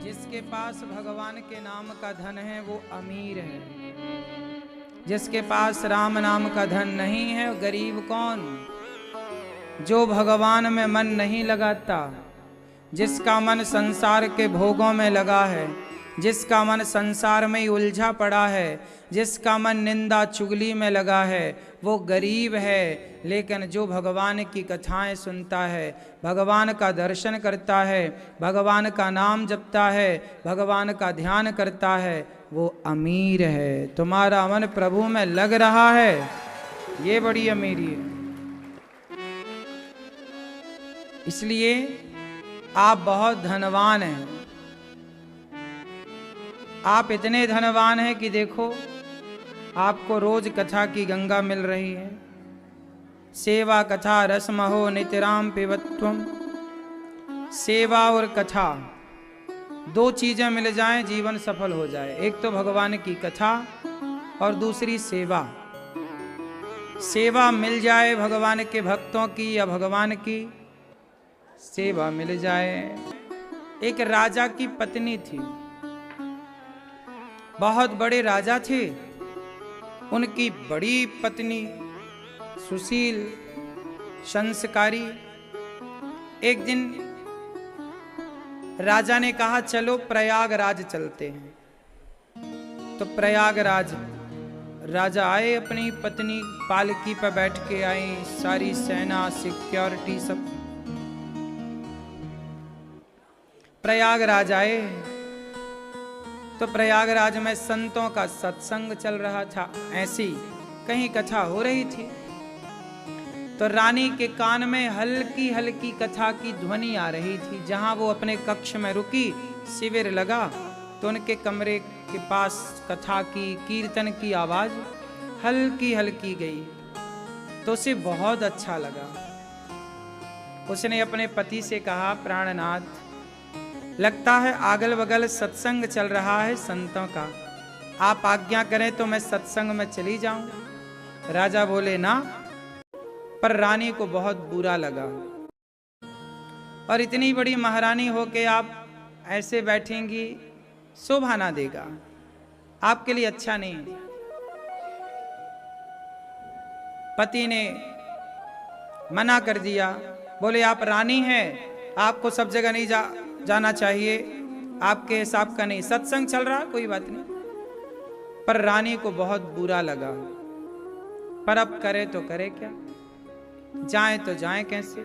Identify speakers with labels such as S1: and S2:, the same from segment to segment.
S1: जिसके पास भगवान के नाम का धन है वो अमीर है, जिसके पास राम नाम का धन नहीं है वो गरीब कौन? जो भगवान में मन नहीं लगाता, जिसका मन संसार के भोगों में लगा है, जिसका मन संसार में ही उलझा पड़ा है, जिसका मन निंदा चुगली में लगा है, वो गरीब है। लेकिन जो भगवान की कथाएं सुनता है, भगवान का दर्शन करता है, भगवान का नाम जपता है, भगवान का ध्यान करता है, वो अमीर है। तुम्हारा मन प्रभु में लग रहा है, ये बड़ी अमीरी है। इसलिए आप बहुत धनवान हैं। आप इतने धनवान हैं कि देखो आपको रोज कथा की गंगा मिल रही है। सेवा कथा रसमहो नितराम पिबत्वम। सेवा और कथा दो चीजें मिल जाएं जीवन सफल हो जाए। एक तो भगवान की कथा और दूसरी सेवा। सेवा मिल जाए भगवान के भक्तों की या भगवान की सेवा मिल जाए। एक राजा की पत्नी थी, बहुत बड़े राजा थे। उनकी बड़ी पत्नी सुशील संस्कारी। एक दिन राजा ने कहा चलो प्रयागराज चलते हैं। तो प्रयागराज राजा आए, अपनी पत्नी पालकी पर बैठ के आई, सारी सेना सिक्योरिटी सब। प्रयागराज आए तो प्रयागराज में संतों का सत्संग चल रहा था। ऐसी कहीं कथा हो रही थी तो रानी के कान में हल्की हल्की कथा की ध्वनि आ रही थी। जहां वो अपने कक्ष में रुकी, शिविर लगा, तो उनके कमरे के पास कथा की कीर्तन की आवाज हल्की हल्की गई तो उसे बहुत अच्छा लगा। उसने अपने पति से कहा प्राणनाथ, लगता है अगल बगल सत्संग चल रहा है संतों का, आप आज्ञा करें तो मैं सत्संग में चली जाऊं। राजा बोले ना। पर रानी को बहुत बुरा लगा, और इतनी बड़ी महारानी होके आप ऐसे बैठेंगी, शोभा ना देगा, आपके लिए अच्छा नहीं। पति ने मना कर दिया, बोले आप रानी हैं, आपको सब जगह नहीं जाना चाहिए, आपके हिसाब का नहीं, सत्संग चल रहा कोई बात नहीं। पर रानी को बहुत बुरा लगा, पर अब करे तो करे क्या, जाए तो जाए कैसे।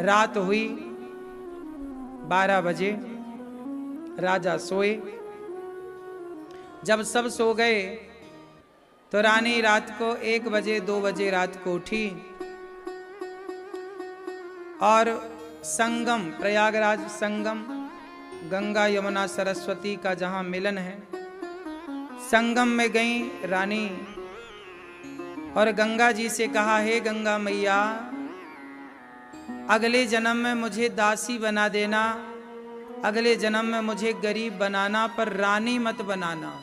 S1: रात हुई 12 बजे, राजा सोए। जब सब सो गए तो रानी रात को 1 बजे 2 बजे रात को उठी और संगम, प्रयागराज संगम, गंगा यमुना सरस्वती का जहां मिलन है, संगम में गई रानी और गंगा जी से कहा, हे गंगा मैया, अगले जन्म में मुझे दासी बना देना, अगले जन्म में मुझे गरीब बनाना, पर रानी मत बनाना।